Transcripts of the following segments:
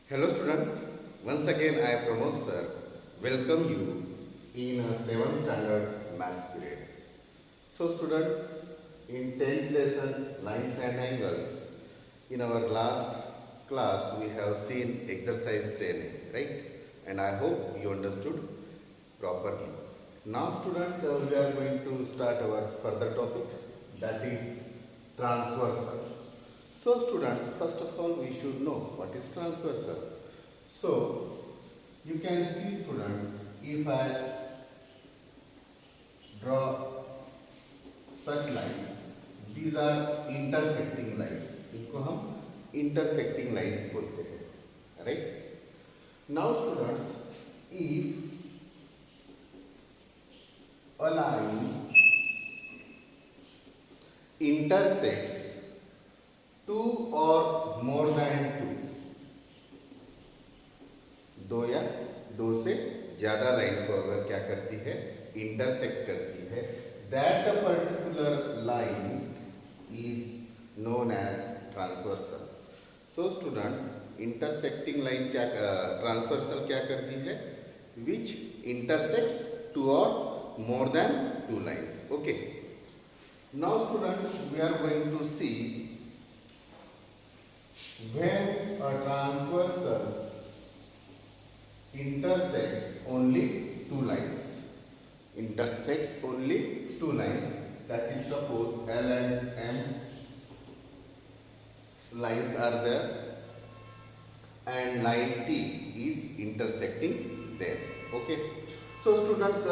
Hello students, once again I Pramod sir welcome you in a 7th standard maths period. So students, in 10th lesson lines and angles, in our last class we have seen exercise 10, right? And I hope you understood properly. Now students, we are going to start our further topic, that is transversal. So students, first of all we should know what is transversal. So you can see students, if I draw such lines, these are intersecting lines, इनको हम intersecting lines बोलते हैं, right? Now students, if a line intersects two or more than two, दो या दो से ज्यादा line को अगर क्या करती है, इंटरसेक्ट करती है, that particular line is known as transversal. So students, intersecting line क्या, ट्रांसवर्सल क्या करती है, विच इंटरसेक्ट्स टू और more than two lines. Okay, now students we are going to see when a transversal intersects only two lines, that is suppose L and M lines are there and line T is intersecting them. Okay, so students,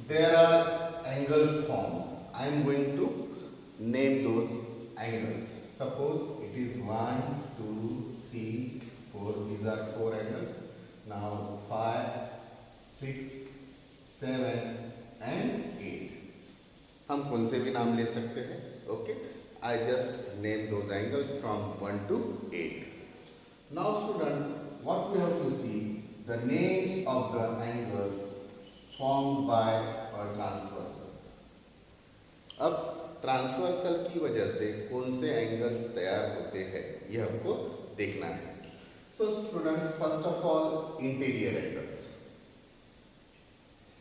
there are angles formed. I am going to name those angles. Suppose it is 1, 2, 3, 4. These are 4 angles. Now 5, 6, 7 and 8. हम कौन से भी नाम ले सकते हैं. Okay, I just name those angles from 1 to 8. Now students, what we have to see, the names of the angles formed by a transversal. अब transversal की वजह से कौन से एंगल्स तैयार होते हैं ये हमको देखना है. So students, first of all interior angles.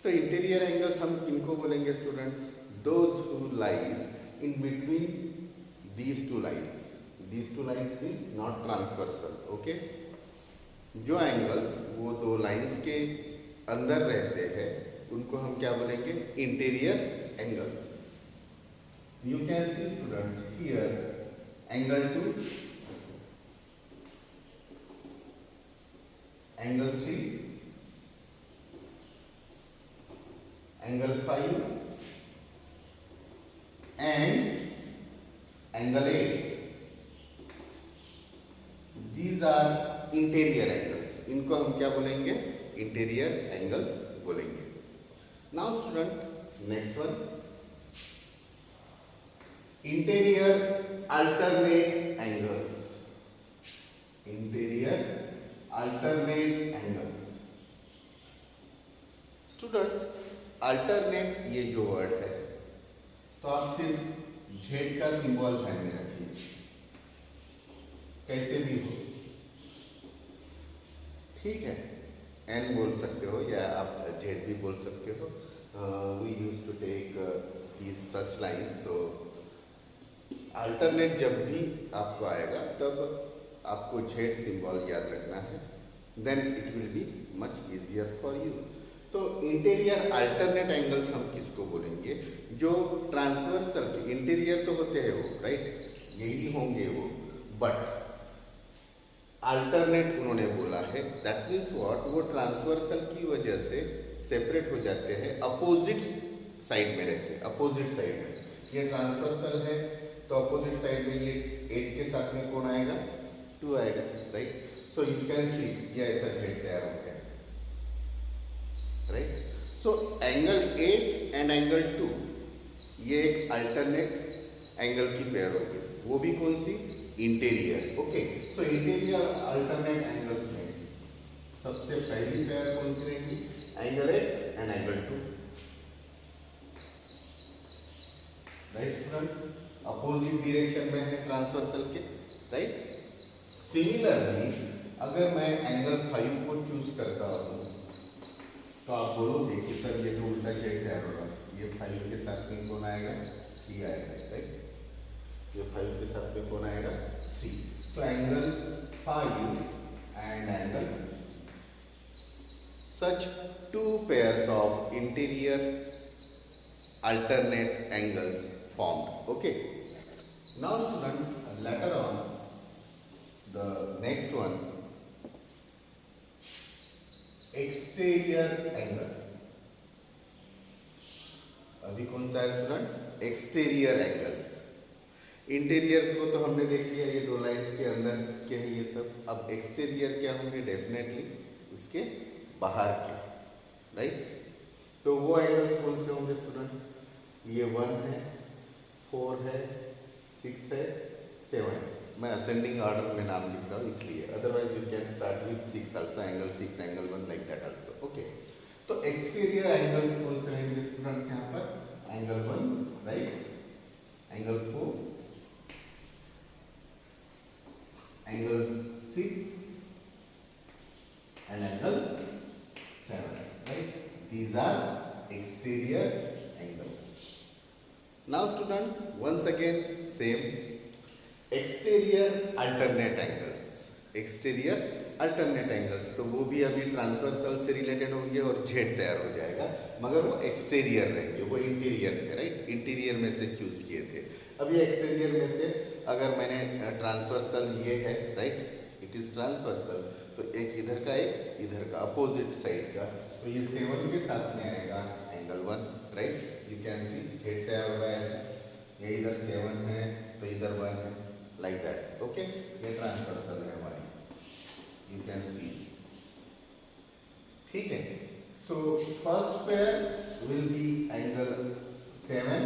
तो इंटीरियर एंगल्स हम किनको बोलेंगे students, those who lies in between these two lines. These two lines is not transversal. Okay, जो एंगल्स वो दो लाइन्स के अंदर रहते हैं उनको हम क्या बोलेंगे, interior angles. You can see students here angle 2, angle 3, angle 5 and angle 8. These are interior angles. इनको हम क्या बोलेंगे, इंटीरियर एंगल्स बोलेंगे. Now student, next one, interior alternate angles. Interior alternate angles. Students, alternate ये जो वर्ड है, तो आप सिर्फ जेड का सिंबल ध्यान में रखिए, कैसे भी हो, ठीक है. एन बोल सकते हो या आप जेड भी बोल सकते हो. We use to take these such lines. So alternate जब भी आपको आएगा तब आपको जेड सिंबल याद रखना है, then it will be much easier for you. तो इंटीरियर अल्टरनेट एंगल्स हम किसको बोलेंगे, जो ट्रांसवर्सल के इंटीरियर तो होते हैं वो, राइट, यही होंगे वो, बट अल्टरनेट उन्होंने बोला है, दैट मीन्स व्हाट, वो ट्रांसवर्सल की वजह से सेपरेट हो जाते हैं, अपोजिट साइड में रहते हैं. अपोजिट साइड में ये ट्रांसवर्सल है तो अपोजिट साइड में ये 8 के साथ में कौन आएगा, 2 आएगा, right. So you can see ये ऐसा जेड तैयार हो गया, right. So angle 8 and angle 2 ये एक अल्टरनेट एंगल की पेयर होगी, वो भी कौन सी, इंटीरियर. ओके, सो इंटीरियर अल्टरनेट एंगल्स में सबसे पहली पेयर कौन सी रहेगी, angle 8 and angle 2, right students. Opposite direction में है ट्रांसवर्सल के, राइट. सिमिलरली अगर मैं एंगल 5 को चूज करता हूँ तो आप बोलोगे कि सर ये तो उल्टा शेड तैयार होगा, ये 5 के साथ में कौन आएगा, 3 आएगा, राइट। ये 5 के साथ में कौन आएगा, 3। तो angle 5 and angle, such two pairs of interior alternate angles formed. Okay. Now students, later on the next one, exterior angle. अभी कौन सा है स्टूडेंट्स, एक्सटीरियर एंगल्स। इंटीरियर को तो हमने देख लिया, ये दो लाइंस के अंदर के हैं ये सब। अब एक्सटीरियर क्या होंगे, डेफिनेटली उसके बाहर के, राइट। तो वो एंगल्स कौन से होंगे स्टूडेंट्स, ये 1 है, 4 है, 6 है, 7 है। मैं असेंडिंग ऑर्डर में नाम लिख रहा हूँ इसलिए, otherwise you can start with 6 also, angle 6, angle 1, like that also. Okay, तो एक्सटीरियर एंगल्स कौन से रहेंगे स्टूडेंट्स यहाँ पर, angle 1, right, angle 4, angle 6 and angle 7, right? These are exterior angles. Now students, once again same, exterior alternate angles. exterior alternate angles तो वो भी अभी ट्रांसवर्सल से रिलेटेड होंगे और जेड तैयार हो जाएगा, मगर वो एक्सटीरियर रहेंगे, वो इंटीरियर थे, राइट। इंटीरियर में से चूज किए थे। अभी एक्सटीरियर में से अगर मैंने ट्रांसवर्सल ये है, राइट, इट इज ट्रांसवर्सल, तो एक इधर का एक इधर का अपोजिट साइड का, तो ये 7 के साथ में आएगा angle 1, right. You can see head तैयार हो रहा है ऐसे, ये इधर 7 है तो इधर 1 है, लाइक दैट। ओके, ये ट्रांसवर्सल है हमारी, यू कैन सी, ठीक है। So first pair will be angle 7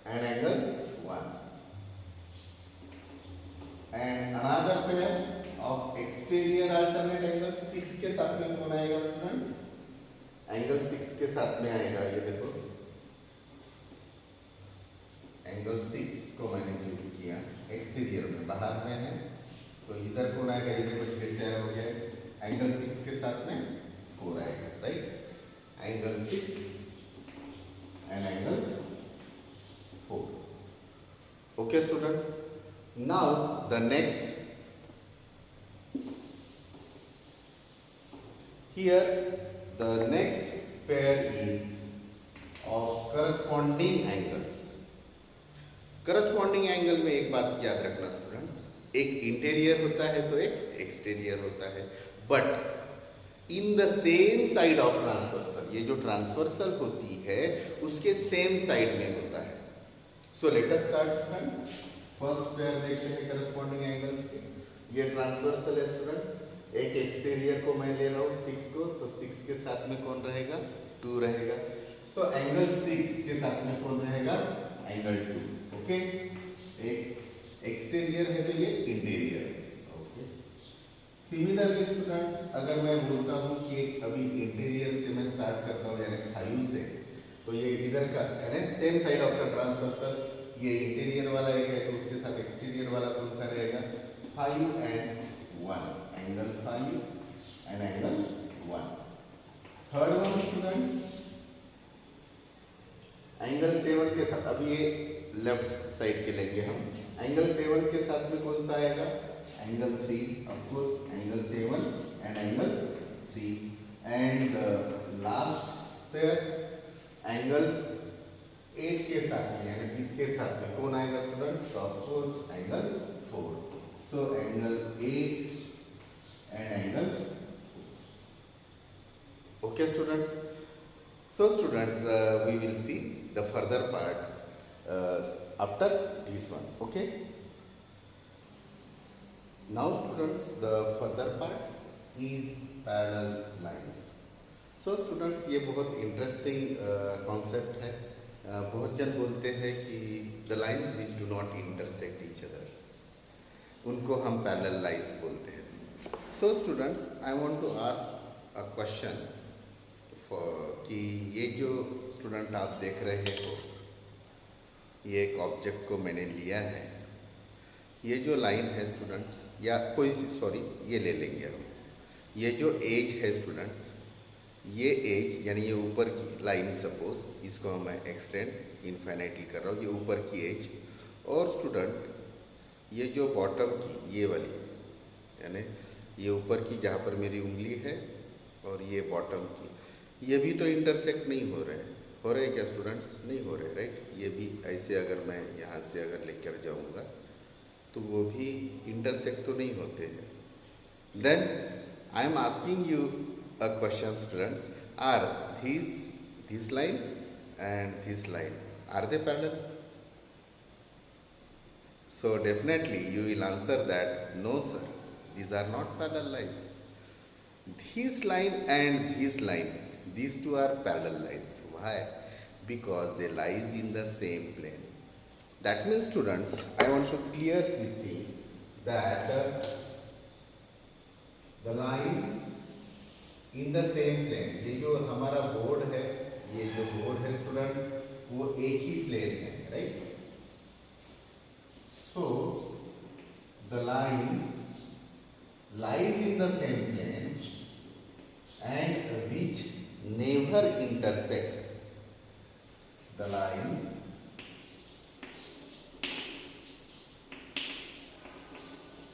and angle 1 and another pair of exterior alternate angle 6 के साथ में कौन आएगा स्टूडेंट्स, एंगल 6 के साथ में आएगा, ये देखो एंगल 6 को मैंने चूज किया, एक्सटीरियर में, बाहर में है, तो इधर कौन आएगा, ये देखो जेड तैयार हो गया, एंगल 6 के साथ में 4 आएगा, right, angle 6 and angle 4। Okay students, now the next, here the next pair is of corresponding angles. corresponding angle में एक बात याद रखना स्टूडेंट्स, एक इंटीरियर होता है तो एक एक्सटीरियर होता है, but in the same side of transversal, ये जो ट्रांसवर्सल होती है उसके सेम साइड में होता है। So let us start students, first pair देखते हैं करस्पॉन्डिंग एंगल्स के। ये ट्रांसवर्सल है स्टूडेंट्स, एक एक्सटीरियर को मैं ले रहा हूँ 6 को, तो 6 के साथ में कौन रहेगा, 2 रहेगा। सो एंगल 6 के साथ में कौन रहेगा, एंगल 2। ओके, एक एक्सटीरियर है तो ये इंटीरियर है। ओके, सिमिलरली स्टूडेंट्स, अगर मैं बोलता हूँ कि अभी इंटीरियर से मैं स्टार्ट करता हूँ यानी 5 से, तो ये इधर का यानी same side of the transversal, ये इंटीरियर वाला एक है तो उसके साथ एक्सटीरियर वाला कौन सा रहेगा, 5 and 1, angle 5 and angle 1। Third one students, angle 7 के साथ, अभी ये लेफ्ट साइड के लेंगे हम, एंगल 7 के साथ में कौन सा आएगा, angle 3, of course angle 7 and angle 3 and last pair angle 8 के साथ में यानी इसके साथ में कौन आएगा students, of course angle 4। So angle 8 and angle 4। Okay students, so students we will see the further part after this one. Okay, now students the further part is parallel lines. So students, ये बहुत interesting concept है। बहुत जन बोलते हैं कि the lines which do not intersect each other, उनको हम parallel lines बोलते हैं। So students, I want to ask a question कि ये जो स्टूडेंट आप देख रहे हो, ये एक ऑब्जेक्ट को मैंने लिया है, ये जो लाइन है स्टूडेंट्स, या कोई सी, सॉरी ये ले लेंगे हम, ये जो एज है स्टूडेंट्स, ये एज यानी ये ऊपर की लाइन, सपोज इसको मैं एक्सटेंड इनफाइनाइटली कर रहा हूँ, ये ऊपर की एज, और स्टूडेंट ये जो बॉटम की ये वाली, यानी ये ऊपर की जहाँ पर मेरी उंगली है और ये बॉटम की, ये भी तो इंटरसेक्ट नहीं हो रहे हैं। हो रहे क्या स्टूडेंट्स? नहीं हो रहे, राइट। ये भी ऐसे अगर मैं यहाँ से अगर लेकर जाऊँगा तो वो भी इंटरसेक्ट तो नहीं होते हैं। Then I am asking you a question students, are this line and this line, are they parallel? So definitely you will answer that no sir, these are not parallel lines. This line and this line, these two are parallel lines. Why? Because they lies in the same plane. That means students, I want to clear this thing, that the lines in the same plane, ये जो हमारा board है, ये जो board है students, वो एक ही प्लेन है, right. So the lies in the same plane and which never intersect, the lines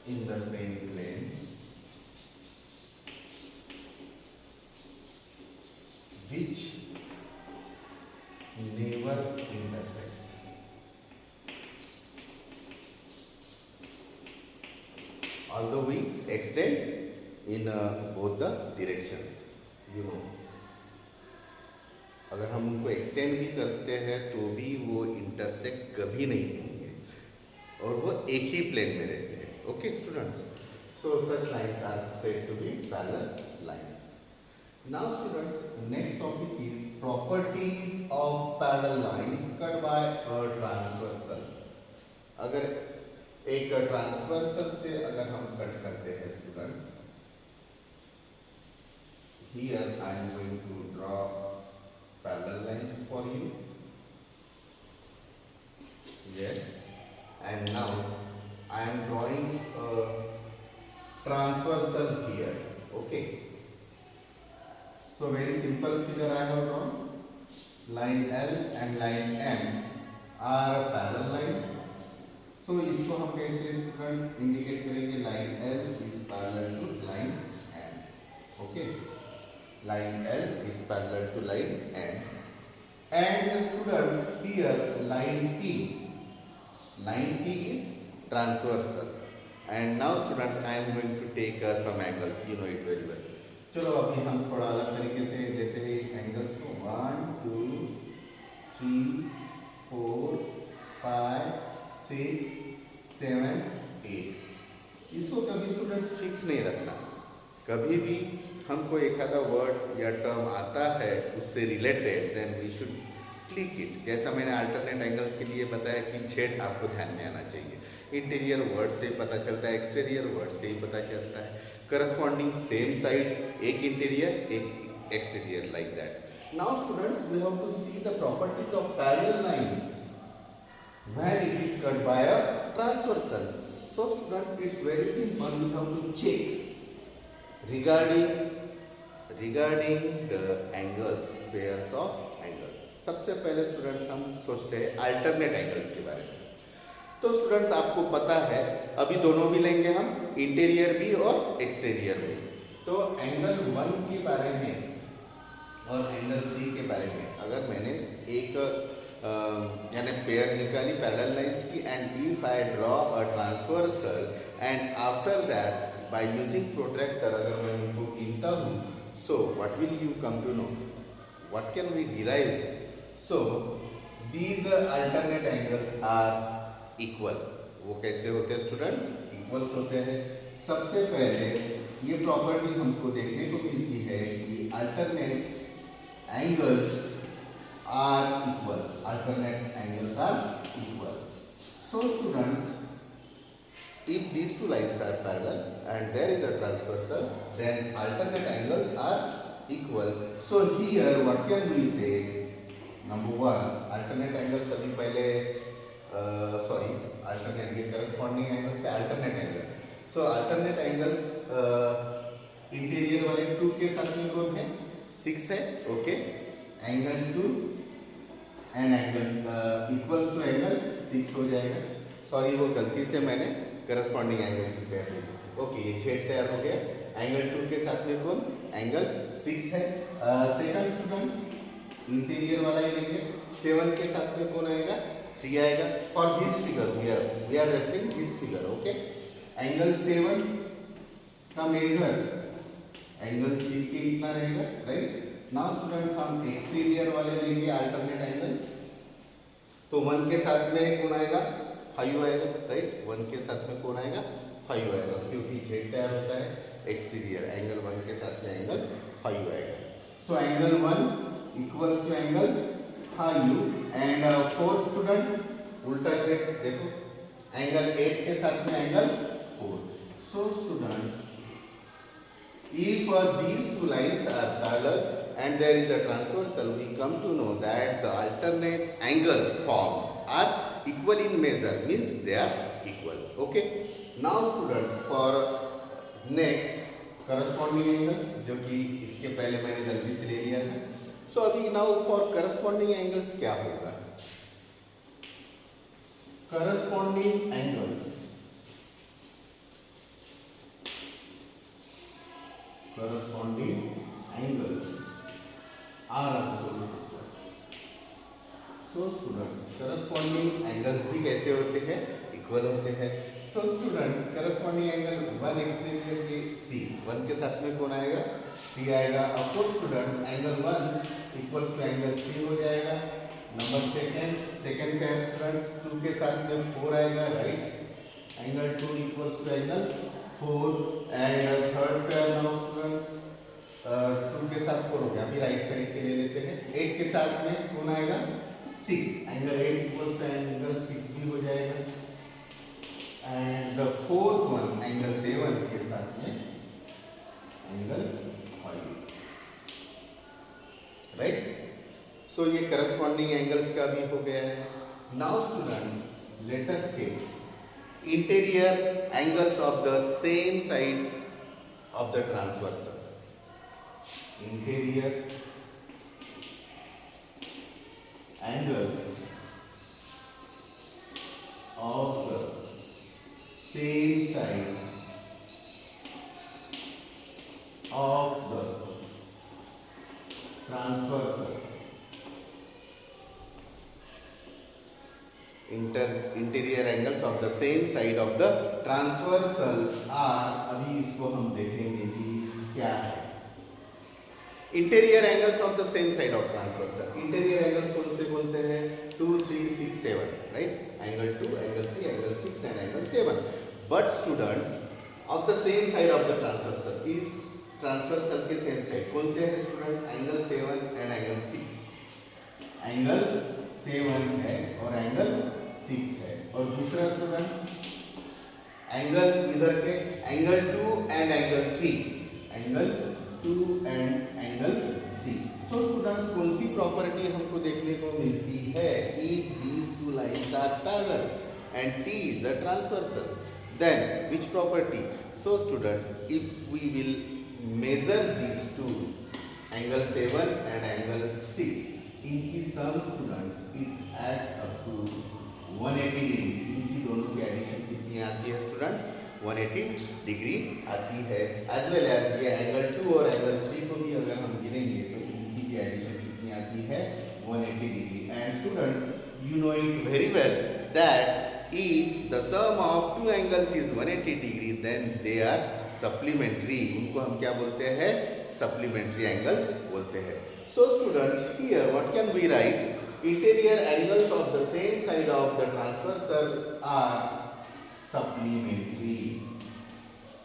in the same plane which never intersect. Although we extend in both the directions, you know, अगर हम उनको extend भी करते हैं तो भी वो intersect कभी नहीं होंगे और वो एक ही प्लेन में रहते हैं। Okay students, so such lines are said to be parallel lines. Now students, next topic is properties of parallel lines cut by a transversal. अगर एक ट्रांसवर्सल से अगर हम कट करते हैं students, here I am going to draw parallel lines for you. Yes, and now I am drawing a transversal here. Okay. So very simple figure I have drawn. Line L and line M are parallel lines. So इसको हम कैसे students indicate करेंगे? line L is parallel to line M. Okay, line L is parallel to line M. And students here line T is transversal. And now students I am going to take some angles. You know it very well. चलो अभी हम थोड़ा अलग तरीके से लेते हैं angles को। 1 2 3 4 5 6 7 8। इसको कभी स्टूडेंट्स फिक्स नहीं रखना। कभी भी हमको एक आधा वर्ड या टर्म आता है उससे related, then we should click it. जैसा मैंने अल्टरनेट एंगल्स के लिए बताया कि जेड आपको ध्यान में आना चाहिए। इंटीरियर वर्ड से पता चलता है, एक्सटीरियर वर्ड से ही पता चलता है। करस्पॉन्डिंग सेम साइड, एक इंटीरियर एक exterior, like that. Now students we have to see the properties of parallel lines when it is cut by a transversal. So students it's very simple, we have to check regarding the angles, pairs of angles. सबसे पहले students हम सोचते हैं alternate angles के बारे में। तो students आपको पता है अभी दोनों भी लेंगे हम, इंटीरियर भी और एक्सटीरियर भी। तो एंगल 1 के बारे में और एंगल 3 के बारे में अगर मैंने एक यानी पेयर निकाली पैरेलल लाइंस की, and if I draw a transversal and after that by using protractor अगर मैं उनको गिनता हूँ, so what will you come to know, what can we derive? So these alternate angles are equal. वो कैसे होते हैं स्टूडेंट्स? इक्वल्स होते हैं। सबसे पहले ये प्रॉपर्टी हमको देखने को मिलती है कि alternate angles are equal. Alternate angles are equal. So students, if these two lines are parallel and there is a transversal, then alternate angles are equal. So here what can we say? Number 1, alternate angles अभी पहले sorry, alternate ये corresponding angles से alternate angles. So alternate angles interior वाले 2 के साथ में कौन है? 6 है. Okay, angle 2 and angle equals to angle 6 हो जाएगा. सॉरी, वो गलती से मैंने करस्पॉन्डिंग एंगल की तैयार की. ओके, ये छेद तैयार हो गया. एंगल 2 के साथ में कौन? एंगल 6 है. सेकंड स्टूडेंट्स इंटीरियर वाला ही लेंगे. 7 के साथ में कौन आएगा? 3 आएगा. For this figure we are referring this figure. Okay, angle 7 का मेजर एंगल 3 के इतना रहेगा. राइट. नाउ स्टूडेंट्स हम एक्सटीरियर वाले लेंगे अल्टरनेट एंगल. तो 1 के साथ में कौन आएगा? 5 आएगा. राइट. 1 के साथ में कौन आएगा? 5 आएगा, क्योंकि जेड तैयार होता है एक्सटीरियर. एंगल 1 के साथ में एंगल 5 आएगा. So angle 1 equals to angle 5 and fourth student उल्टा जेड. देखो, एंगल 8 के साथ में angle 4. So students, if these two lines are parallel and there is a transversal, we come to know that the alternate angles formed are equal in measure, means they are equal. Okay, now students, for next corresponding angles, जो कि इसके पहले मैंने गलती से ले लिया था. So अभी now for corresponding angles क्या होगा? Corresponding angles are also equal. So students, corresponding angles भी कैसे होते हैं? इक्वल होते हैं. So students, corresponding angle 1 exterior के 3. 1 के साथ में कौन आएगा? 3 आएगा. Of course students, angle 1 equals to angle 3 हो जाएगा. नंबर सेकंड पेयर स्टूडेंट्स 2 के साथ में 4 आएगा. Right. Angle 2 equals to angle 4 and third pair now students 2 के साथ 4 हो गया. अभी राइट साइड के ले लेते हैं. 8 के साथ में कौन आएगा? 6. एंगल 8 इक्वल्स टू एंगल 6 भी हो जाएगा. And the fourth one angle 7 के साथ में एंगल 5. राइट. सो ये करस्पॉन्डिंग एंगल्स का भी हो गया है. Now students, let us check interior angles of the same side of the transversal. Interior angles of the same side of the transversal. Interior angles of the same side of the transversal are, अभी इसको हम देखेंगे कि क्या है. Interior angles of the same side of transversal. Interior angles कौन से हैं? 2, 3, 6, 7. Right. Angle 2, angle 3, angle 6 and angle 7. But students, of the same side of the transversal, इस ट्रांसवर्सल के सेम साइड कौन से हैं students? Angle 7 and angle 6. Angle 7 है और एंगल 6 है. और दूसरा स्टूडेंट्स, एंगल इधर के angle 2 and angle 3. Angle 2 and angle 3. So students, कौन सी प्रॉपर्टी हमको देखने को मिलती है? If these two lines are parallel and T is a transversal, then which property? So students, if we will measure these two angle 7 and angle 6, इनकी sum students it adds up to 180 degree. इनकी दोनों की addition कितनी आती है students? 180 degree आती है. As well as ये एंगल 2 और एंगल 3 को भी अगर हम गिनेंगे तो इनकी भी एडिशन कितनी आती है? 180 degree. And students, you know it very well that if the sum of two angles is 180 degree, then they are supplementary. उनको हम क्या बोलते हैं? सप्लीमेंट्री एंगल्स बोलते हैं. So students, here what can we write? Interior angles of the same side of the transversal are supplementary.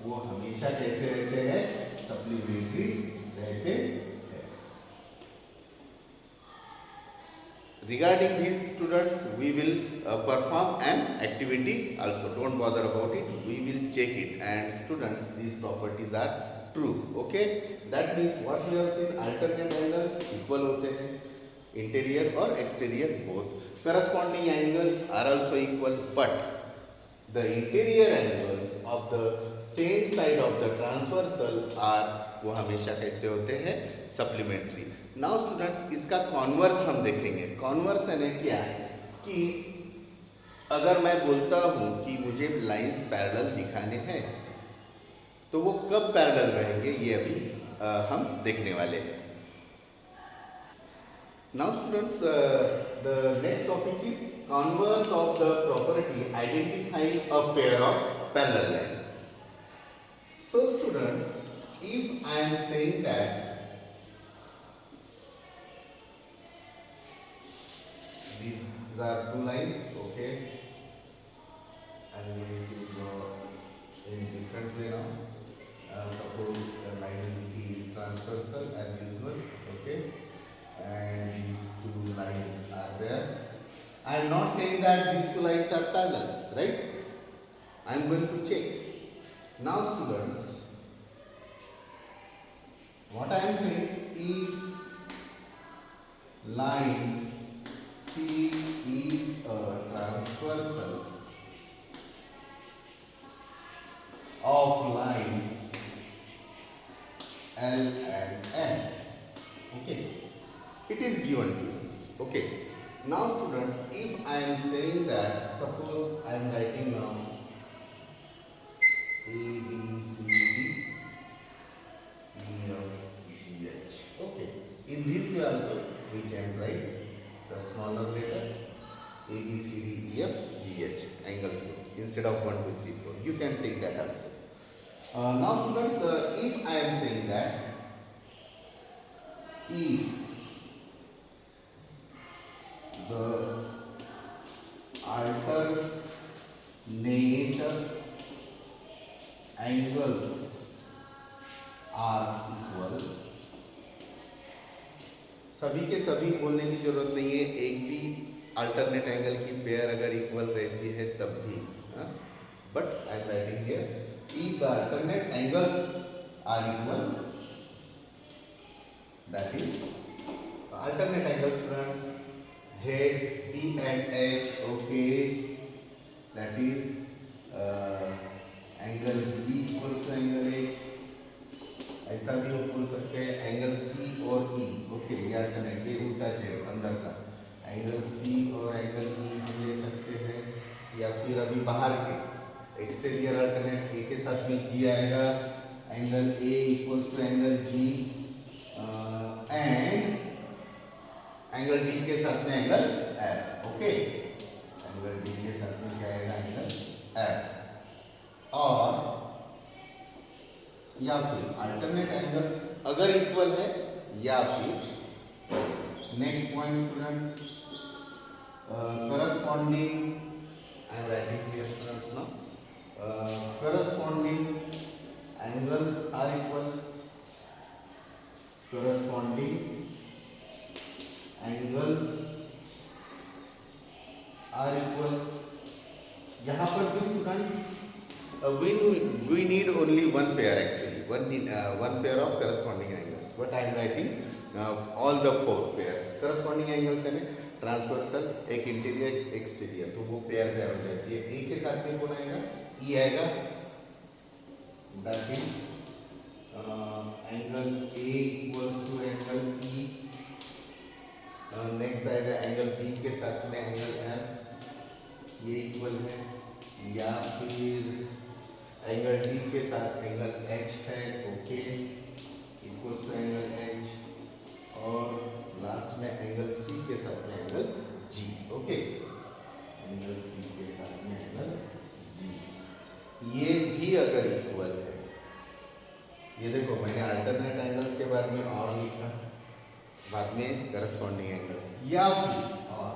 वो हमेशा कैसे रहते हैं? सप्लीमेंट्री रहते हैं. Regarding these students, we will perform an activity also. Don't bother about it. We will check it. And students, these properties are true. Okay? That means what we have seen, alternate angles equal होते हैं. Interior or exterior both. Corresponding angles are also equal, but the interior angles of the same side of the transversal are वो हमेशा कैसे होते हैं, supplementary. Now students इसका converse हम देखेंगे. कॉन्वर्स यानी क्या है कि अगर मैं बोलता हूँ कि मुझे लाइंस पैरेलल दिखाने हैं तो वो कब पैरेलल रहेंगे ये अभी हम देखने वाले हैं. Now students, the next topic is converse of the property identifying a pair of parallel lines. So students, if I am saying that these are two lines, okay, I am going to draw in different way now. Suppose the line is transversal as usual, okay. And these two lines are there. I am not saying that these two lines are parallel, right? I am going to check. Now students, what I am saying, if line P is a transversal of lines L and N, okay. It is given to you. Okay. Now students, if I am saying that, suppose I am writing now A, B, C, D, E, F, G, H. Okay. In this way also we can write the smaller letters A, B, C, D, E, F, G, H angles instead of 1, 2, 3, 4. You can take that also. Now students, if I am saying that if the alternate angles are equal, सभी के सभी बोलने की जरूरत नहीं है, एक भी अल्टरनेट एंगल की पेयर अगर इक्वल रहती है तब भी, but I am writing here if the alternate angles are equal, that is alternate angle students Z, D and H, okay, that is angle B equals to angle H. ऐसा भी हम बोल सकते हैं एंगल C और E, okay, ये alternate, ये उल्टा छेद अंदर का एंगल C और एंगल E हम ले सकते हैं, या फिर अभी बाहर के एक्सटीरियर अल्टरनेट A के साथ में G आएगा, angle A equals to angle G and angle D के साथ में angle F, okay, angle D के साथ में क्या आएगा, एंगल एफ. और या फिर अल्टरनेट एंगल्स अगर इक्वल है, या फिर next point student corresponding, I am writing here students now, corresponding angles are equal, corresponding angles are equal. यहाँ पर भी student we need only one pair actually, one pair of corresponding angles, but I am writing all the four pairs. corresponding angles है transversal, एक interior एक exterior, तो वो pair तैयार हो जाती है. ए के साथ में कौन आएगा, ई आएगा, that is angle A equals to angle E. Next आएगा एंगल बी के साथ में एंगल एफ, ये इक्वल है, या फिर एंगल डी के साथ एंगल एच है, okay, equals to angle H, और लास्ट में एंगल सी के साथ में angle G, okay, angle C के साथ में एंगल जी. ये भी अगर इक्वल है, ये देखो मैंने अल्टरनेट एंगल्स के बारे में और लिखा, बाद में करस्पॉन्डिंग एंगल्स, या फिर और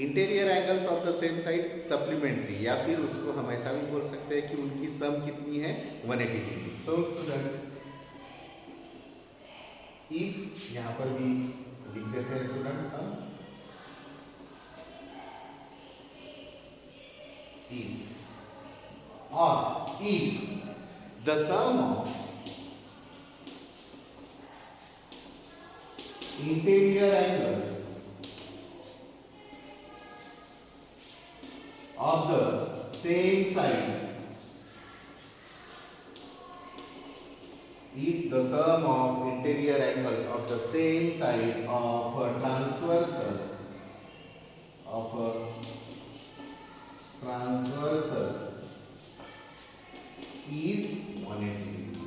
interior angles of the same side supplementary, या फिर उसको हम ऐसा भी बोल सकते हैं कि उनकी सम कितनी है, 180 डिग्री. सो स्टूडेंट्स, इफ यहाँ पर भी लिख देते हैं स्टूडेंट्स हम, if the sum of interior angles of the same side, if the sum of interior angles of the same side of a transversal is 180 degree,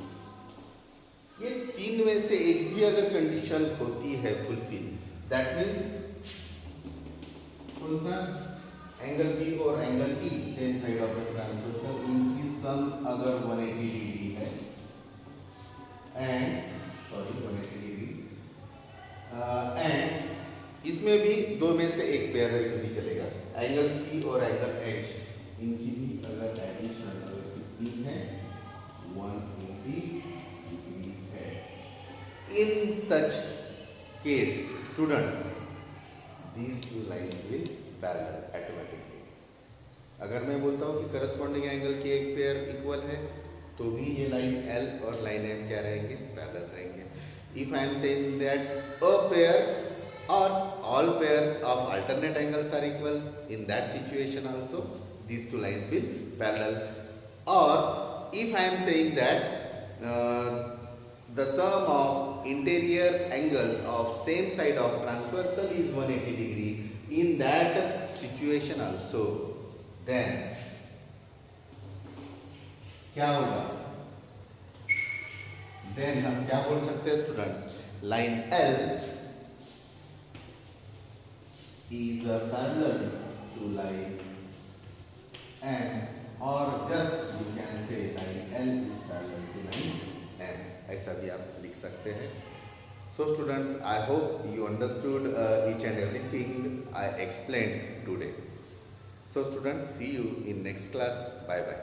ये तीन में से एक भी अगर कंडीशन होती है फुलफिल, दैट मीन्स कौन सा एंगल बी और angle E same side of the transversal, इनकी सम अगर 180 डिग्री है एंड 180 डिग्री एंड इसमें भी दो में से एक पेयर है तो भी चलेगा, एंगल सी और एंगल एच इनकी भी अगर एडिशन कितनी है 180 डिग्री है। In such case students these two lines will parallel automatically। अगर मैं बोलता हूँ कि करस्पॉन्डिंग एंगल के एक पेयर इक्वल है तो भी ये लाइन L और लाइन M क्या रहेंगे, पैरेलल रहेंगे। If I am saying that a pair or all pairs of alternate angles are equal, in that situation also these two lines will parallel। or if I am saying that the sum of interior angles of same side of transversal is 180 degree, in that situation also then क्या होगा, then हम क्या बोल सकते हैं students, line L is a parallel to line M, or just you can say line L is parallel to line M, ऐसा भी आप लिख सकते हैं। So students, I hope you understood each and everything I explained today। So students, see you in next class। Bye bye।